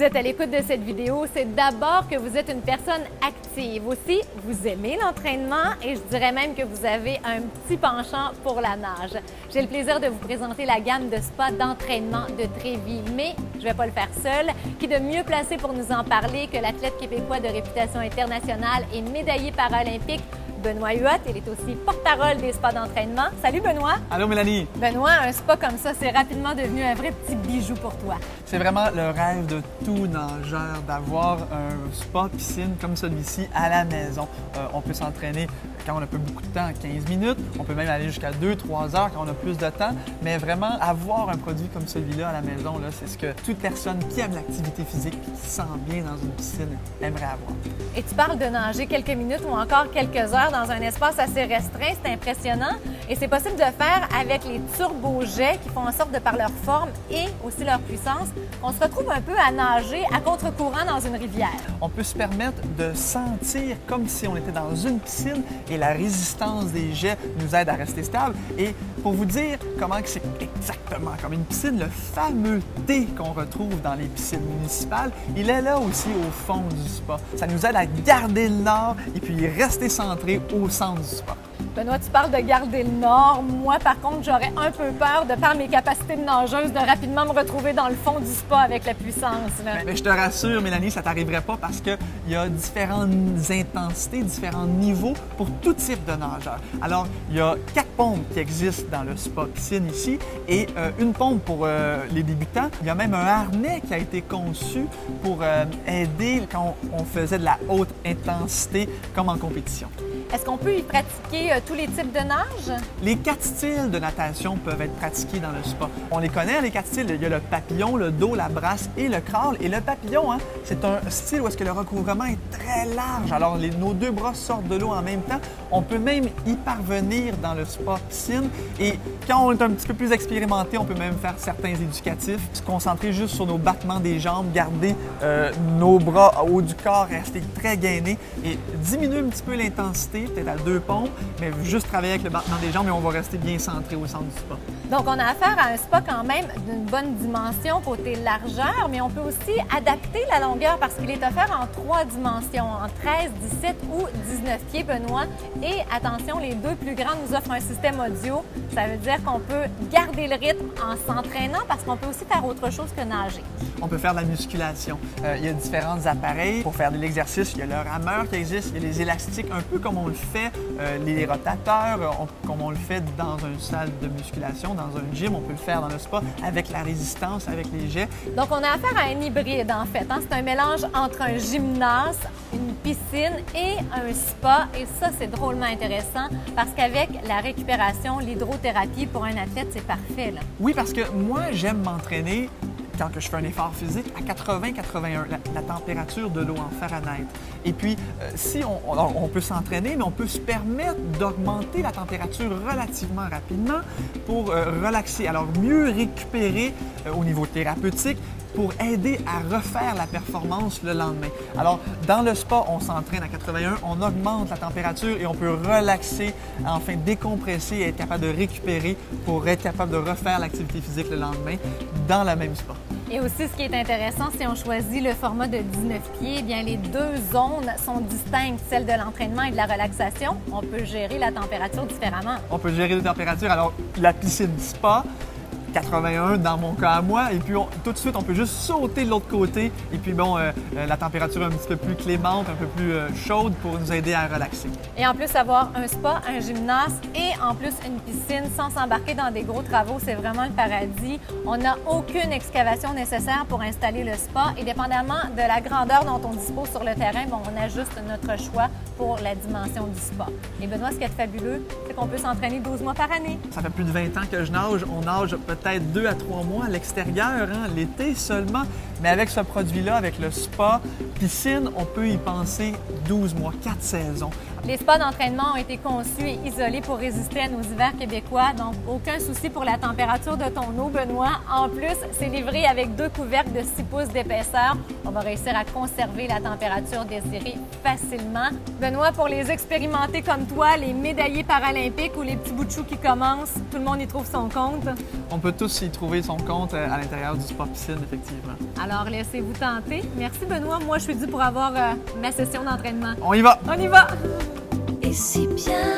vous êtes à l'écoute de cette vidéo, c'est d'abord que vous êtes une personne active. Aussi, vous aimez l'entraînement et je dirais même que vous avez un petit penchant pour la nage. J'ai le plaisir de vous présenter la gamme de spas d'entraînement de Trévis, mais je ne vais pas le faire seule. Qui de mieux placé pour nous en parler que l'athlète québécois de réputation internationale et médaillé paralympique, Benoît Huot. Il est aussi porte-parole des spas d'entraînement. Salut Benoît! Allô Mélanie! Benoît, un spa comme ça, c'est rapidement devenu un vrai petit bijou pour toi. C'est vraiment le rêve de tout nageur d'avoir un spa piscine comme celui-ci à la maison. On peut s'entraîner quand on n'a pas beaucoup de temps, 15 minutes. On peut même aller jusqu'à 2-3 heures quand on a plus de temps. Mais vraiment, avoir un produit comme celui-là à la maison, c'est ce que toute personne qui aime l'activité physique et qui se sent bien dans une piscine aimerait avoir. Et tu parles de nager quelques minutes ou encore quelques heures dans un espace assez restreint, c'est impressionnant. Et c'est possible de faire avec les turbojets qui font en sorte de par leur forme et aussi leur puissance, on se retrouve un peu à nager à contre-courant dans une rivière. On peut se permettre de sentir comme si on était dans une piscine et la résistance des jets nous aide à rester stable. Et pour vous dire comment c'est exactement comme une piscine, le fameux thé qu'on retrouve dans les piscines municipales, il est là aussi au fond du spa. Ça nous aide à garder le nord et puis rester centré au centre du spa. Benoît, tu parles de garder le nord. Moi, par contre, j'aurais un peu peur, de par mes capacités de nageuse, de rapidement me retrouver dans le fond du spa avec la puissance. Mais je te rassure, Mélanie, ça t'arriverait pas parce qu'il y a différentes intensités, différents niveaux pour tout type de nageur. Alors, il y a 4 pompes qui existent dans le spa piscine ici et une pompe pour les débutants. Il y a même un harnais qui a été conçu pour aider quand on faisait de la haute intensité comme en compétition. Est-ce qu'on peut y pratiquer tous les types de nage? Les 4 styles de natation peuvent être pratiqués dans le spa. On les connaît, les 4 styles. Il y a le papillon, le dos, la brasse et le crawl. Et le papillon, c'est un style où est-ce que le recouvrement est très large. Alors, nos 2 bras sortent de l'eau en même temps. On peut même y parvenir dans le spa piscine. Et quand on est un petit peu plus expérimenté, on peut même faire certains éducatifs, se concentrer juste sur nos battements des jambes, garder nos bras au haut du corps, rester très gainés et diminuer un petit peu l'intensité, peut-être à 2 pompes, mais juste travailler avec le battement des jambes et on va rester bien centré au centre du spa. Donc, on a affaire à un spa quand même d'une bonne dimension côté largeur, mais on peut aussi adapter la longueur parce qu'il est offert en 3 dimensions, en 13, 17 ou 19 pieds, Benoît. Et attention, les 2 plus grands nous offrent un système audio. Ça veut dire qu'on peut garder le rythme en s'entraînant parce qu'on peut aussi faire autre chose que nager. On peut faire de la musculation. Il y a différents appareils pour faire de l'exercice. Il y a le rameur qui existe, il y a les élastiques, un peu comme on le fait, les rotateurs, comme on le fait dans une salle de musculation, dans un gym. On peut le faire dans le spa avec la résistance, avec les jets. Donc, on a affaire à un hybride, en fait. C'est un mélange entre un gymnase, une piscine et un spa. Et ça, c'est drôlement intéressant parce qu'avec la récupération, l'hydrothérapie, pour un athlète, c'est parfait, là. Oui, parce que moi, j'aime m'entraîner quand que je fais un effort physique à 80-81, la température de l'eau en Fahrenheit. Et puis, si on peut s'entraîner, mais on peut se permettre d'augmenter la température relativement rapidement pour relaxer. Alors, mieux récupérer au niveau thérapeutique pour aider à refaire la performance le lendemain. Alors, dans le spa, on s'entraîne à 81, on augmente la température et on peut relaxer, enfin décompresser et être capable de récupérer pour être capable de refaire l'activité physique le lendemain dans la même spa. Et aussi, ce qui est intéressant, si on choisit le format de 19 pieds, eh bien les 2 zones sont distinctes, celle de l'entraînement et de la relaxation. On peut gérer la température différemment. On peut gérer les températures. Alors, la piscine spa, 81 dans mon cas à moi, et puis tout de suite, on peut juste sauter de l'autre côté, et puis bon, la température un petit peu plus clémente, un peu plus chaude pour nous aider à relaxer. Et en plus, avoir un spa, un gymnase et en plus une piscine sans s'embarquer dans des gros travaux, c'est vraiment le paradis. On n'a aucune excavation nécessaire pour installer le spa et dépendamment de la grandeur dont on dispose sur le terrain, bon, on ajuste notre choix pour la dimension du spa. Et Benoît, ce qui est fabuleux, c'est qu'on peut s'entraîner 12 mois par année. Ça fait plus de 20 ans que je nage. On nage peut-être 2 à 3 mois à l'extérieur, l'été seulement. Mais avec ce produit-là, avec le spa piscine, on peut y penser 12 mois, 4 saisons. Les spas d'entraînement ont été conçus et isolés pour résister à nos hivers québécois, donc aucun souci pour la température de ton eau, Benoît. En plus, c'est livré avec 2 couvercles de 6 pouces d'épaisseur. On va réussir à conserver la température désirée facilement. Benoît, pour les expérimentés comme toi, les médaillés paralympiques ou les petits bouts de chou qui commencent, tout le monde y trouve son compte. On peut peut tous y trouver son compte à l'intérieur du spa piscine, effectivement. Alors, laissez-vous tenter. Merci, Benoît. Moi, je suis due pour avoir ma session d'entraînement. On y va! On y va! Et si bien